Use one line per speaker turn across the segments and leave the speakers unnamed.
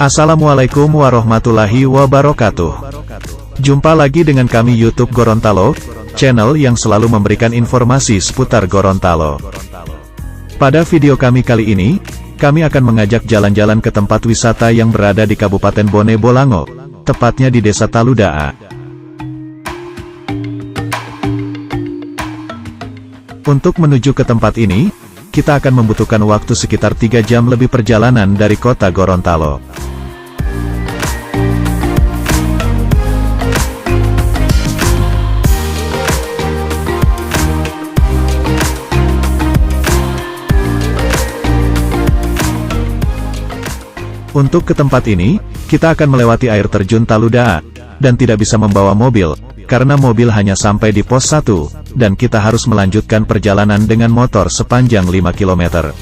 Assalamualaikum warahmatullahi wabarakatuh. Jumpa lagi dengan kami YouTube Gorontalo, channel yang selalu memberikan informasi seputar Gorontalo. Pada video kami kali ini, kami akan mengajak jalan-jalan ke tempat wisata yang berada di Kabupaten Bone Bolango, tepatnya di Desa Taludaa. Untuk menuju ke tempat ini, kita akan membutuhkan waktu sekitar 3 jam lebih perjalanan dari kota Gorontalo. Untuk ke tempat ini, kita akan melewati air terjun Taludaa, dan tidak bisa membawa mobil, karena mobil hanya sampai di pos 1, dan kita harus melanjutkan perjalanan dengan motor sepanjang 5 km.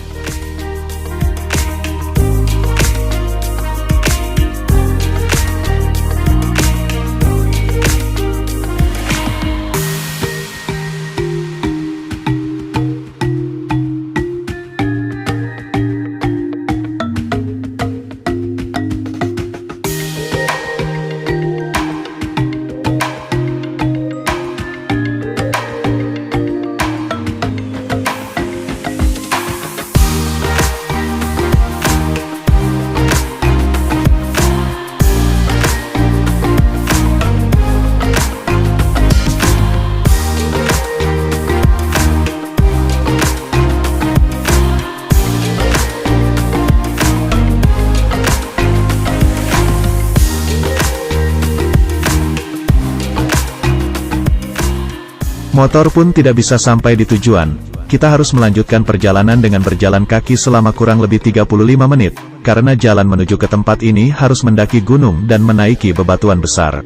Motor pun tidak bisa sampai di tujuan, kita harus melanjutkan perjalanan dengan berjalan kaki selama kurang lebih 35 menit, karena jalan menuju ke tempat ini harus mendaki gunung dan menaiki bebatuan besar.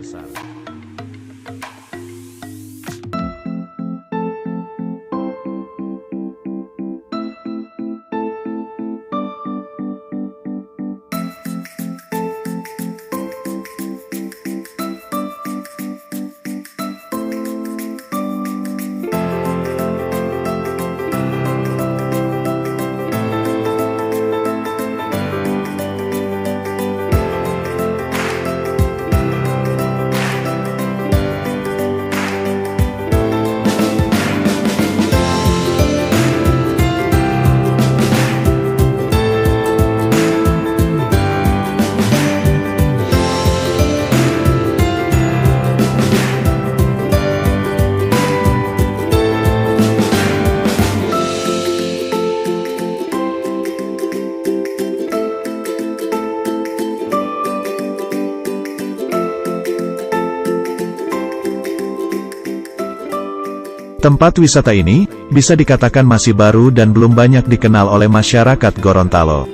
Tempat wisata ini, bisa dikatakan masih baru dan belum banyak dikenal oleh masyarakat Gorontalo.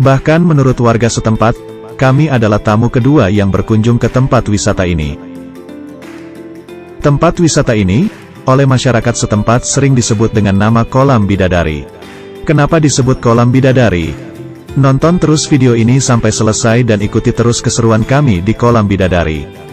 Bahkan menurut warga setempat, kami adalah tamu kedua yang berkunjung ke tempat wisata ini. Tempat wisata ini, oleh masyarakat setempat sering disebut dengan nama Kolam Bidadari. Kenapa disebut Kolam Bidadari? Nonton terus video ini sampai selesai dan ikuti terus keseruan kami di Kolam Bidadari.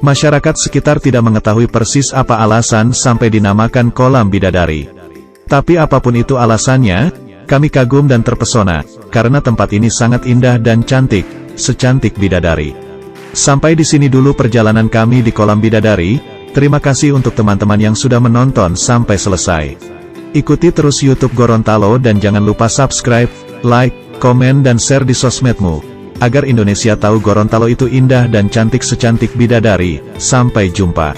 Masyarakat sekitar tidak mengetahui persis apa alasan sampai dinamakan kolam bidadari. Tapi apapun itu alasannya, kami kagum dan terpesona, karena tempat ini sangat indah dan cantik, secantik bidadari. Sampai di sini dulu perjalanan kami di kolam bidadari. Terima kasih untuk teman-teman yang sudah menonton sampai selesai. Ikuti terus YouTube Gorontalo dan jangan lupa subscribe, like, komen dan share di sosmedmu, agar Indonesia tahu Gorontalo itu indah dan cantik secantik bidadari. Sampai jumpa.